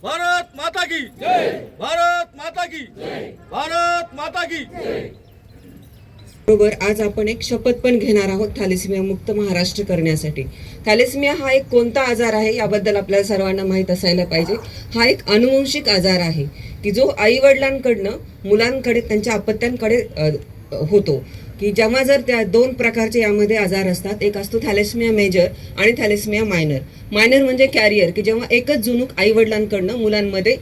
भारत माता की जय, भारत माता की जय, भारत माता की जय। बरोबर आज आपण एक शपथ पण घेणार आहोत थॅलेसेमिया मुक्त महाराष्ट्र करण्यासाठी। थॅलेसेमिया हा एक कोणता आजार आहे याबद्दल आपल्याला सर्वांना माहीत असायला पाहिजे। हा एक अनुवंशिक आजार आहे की जो आई वडिलांकडनं मुलांकडे त्यांच्या अपत्यांकडे होतो की जेव्हा जर त्या दोन प्रकारचे यामध्ये आजार असतात। एक असतो थॅलेसेमिया मेजर आणि थॅलेसेमिया मायनर। मायनर म्हणजे कॅरियर की जेव्हा एकच जुणूक आई वडिलांकडनं मुलांमध्ये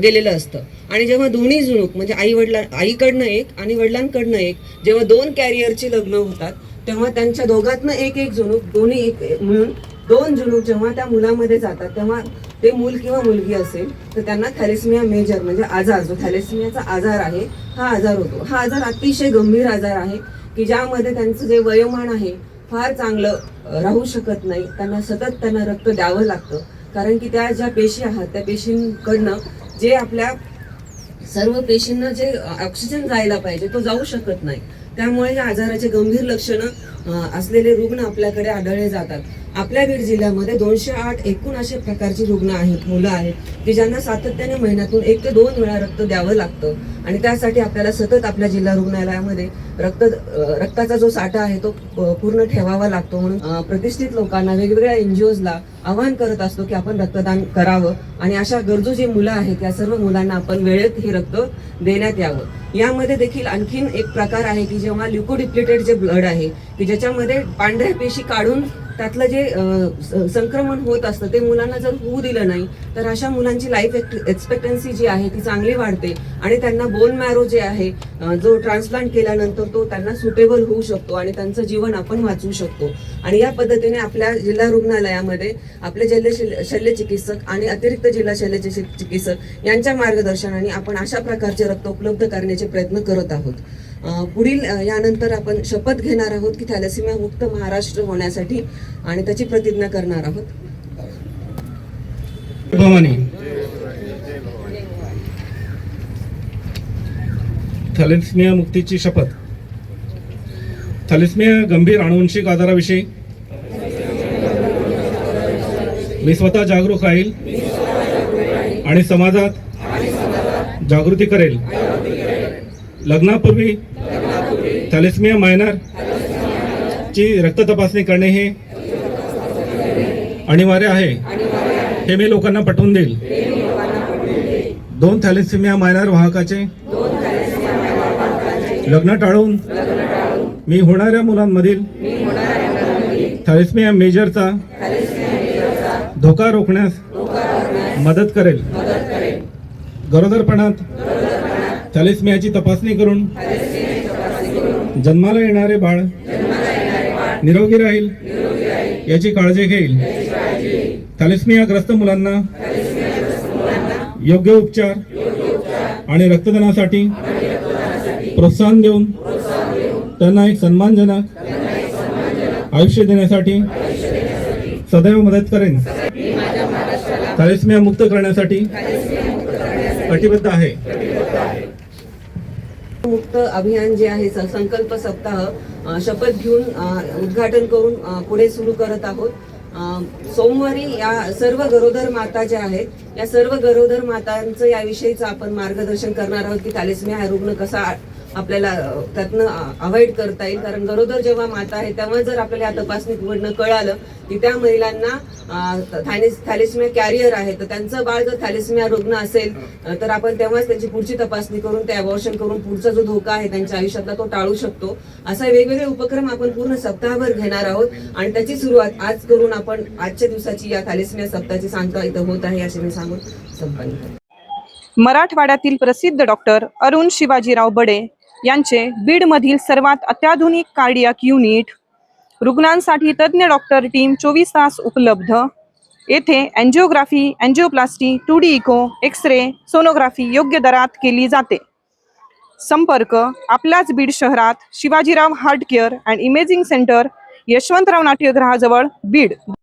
गेलेलं असतं आणि जेव्हा दोन्ही जुणूक म्हणजे आईकडनं एक आणि वडिलांकडनं एक जेव्हा दोन कॅरियरची लग्न होतात तेव्हा त्यांच्या दोघातनं एक जुणूक दोन्ही एक मिळून दोन जुणूक जेव्हा त्या मुलामध्ये जातात तेव्हा ते मूल किंवा मुलगी असेल तर त्यांना थॅलेसेमिया मेजर म्हणजे आजार जो थॅलेसेमियाचा आजार आहे हा आजार होतो। हा आजार अतिशय गंभीर आजार आहे की ज्यामध्ये त्यांचं जे वयोमान आहे फार चांगलं राहू शकत नाही। त्यांना रक्त द्यावं लागतं कारण की त्या ज्या पेशी आहात त्या पेशींकडनं जे आपल्या सर्व पेशींना जे ऑक्सिजन जायला पाहिजे तो जाऊ शकत नाही। त्यामुळे या आजाराचे गंभीर लक्षणं असलेले रुग्ण आपल्याकडे आढळले जातात। आपल्या बीड जिल्ह्यामध्ये 208 एकूण असे प्रकारची रुग्ण आहेत, मुलं आहेत की ज्यांना सातत्याने महिन्यातून 1 ते 2 वेळा रक्त द्यावं लागतं आणि त्यासाठी आपल्याला सतत आपल्या जिल्हा रुग्णालयामध्ये रक्ताचा जो साठा आहे तो पूर्ण ठेवावा लागतो। म्हणून प्रतिष्ठित लोकांना वेगवेगळ्या NGOजला आवाहन करत असतो की आपण रक्तदान करावं आणि अशा गरजू जी मुलं आहेत या सर्व मुलांना आपण वेळेत हे रक्त देण्यात यावं। यामध्ये देखील आणखीन एक प्रकार आहे की जेव्हा ल्युकोडिप्लेटेड जे ब्लड आहे की ज्याच्यामध्ये पांढऱ्या पेशी काढून त्यातलं जे संक्रमण होत असतं ते मुलांना जर होऊ दिलं नाही तर अशा मुलांची लाईफ एक्सपेक्टन्सी जी आहे ती चांगली वाढते आणि त्यांना बोन मॅरो जे आहे जो ट्रान्सप्लांट केल्यानंतर तो त्यांना सुटेबल होऊ शकतो आणि त्यांचं जीवन आपण वाचवू शकतो। आणि या पद्धतीने आपल्या जिल्हा रुग्णालयामध्ये आपले जिल्हा शल्य चिकित्सक आणि अतिरिक्त जिल्हा शल्य चिकित्सक यांच्या मार्गदर्शनाने आपण अशा प्रकारचे रक्त उपलब्ध करण्याचे प्रयत्न करत आहोत। पुढील यानंतर आपण शपथ घेणार आहोत की थॅलेसेमिया मुक्त महाराष्ट्र होण्यासाठी आणि त्याची प्रतिज्ञा करणार आहोत। भवानी थॅलेसेमिया मुक्तीची शपथ। थॅलेसेमिया गंभीर अनुवंशिक आजाराविषयी मी स्वतः जागरूक राहील आणि समाजात जागृती करेल। लग्नापूर्वी थॅलेसेमिया मायनर ची रक्त तपासणी करणे हे अनिवार्य आहे हे मी लोकांना पटवून देईल। 2 थॅलेसेमिया मायनर वाहकाचे लग्न टाळून मी होणाऱ्या मुलांमधील थॅलेसेमिया मेजरचा धोका रोखण्यास मदत करेल। गरोदरपणात थॅलेसेमियाची तपासणी करून जन्माला येणारे बाळ निरोगी राहील याची काळजी घेईल। थॅलेसेमियाग्रस्त मुलांना योग्य उपचार आणि रक्तदानासाठी प्रोत्साहन देऊन त्यांना एक सन्मानजनक आयुष्य देण्यासाठी सदैव मदत करेन। थॅलेसेमिया मुक्त करण्यासाठी कटिबद्ध आहे। मुक्त अभियान जे आहे संकल्प सप्ताह शपथ घेऊन उद्घाटन करून पुढे सुरू करत आहोत। सोमवारी या सर्व गरोदर माता ज्या आहेत या सर्व गरोदर मातांचं याविषयीचं आपण मार्गदर्शन करणार आहोत की थॅलेसेमिया हा रुग्ण कसा आपल्याला त्यातनं अवॉइड करता येईल। कारण गरोदर जेव्हा माता आहे तेव्हा जर आपल्याला या तपासणीकडनं कळालं की त्या महिलांना थॅलेसेमिया कॅरियर आहे तर त्यांचं बाळ जर थॅलेसेमिया रुग्ण असेल तर आपण तेव्हाच त्यांची पुढची तपासणी करून ते अबॉर्शन करून पुढचा जो धोका आहे त्यांच्या आयुष्यातला तो टाळू शकतो। असा वेगवेगळे उपक्रम आपण पूर्ण सप्ताहभर घेणार आहोत आणि त्याची सुरुवात आज करून आपण आजच्या दिवसाची या थॅलेसेमिया सप्ताहाची सांगता इथं होत आहे असे मी सांगून संपन्न करतो। मराठवाड्यातील प्रसिद्ध डॉक्टर अरुण शिवाजीराव बडे यांचे बीडमधील सर्वात अत्याधुनिक कार्डियाक युनिट, रुग्णांसाठी तज्ज्ञ डॉक्टर टीम 24 तास उपलब्ध. येथे angiography, angioplasty, 2D echo, X-ray, sonography योग्य दरात केली जाते. संपर्क आपल्याच बीड शहरात Shivajirao heart care and imaging center, Yashwantrao नाट्यगृहाजवळ, बीड.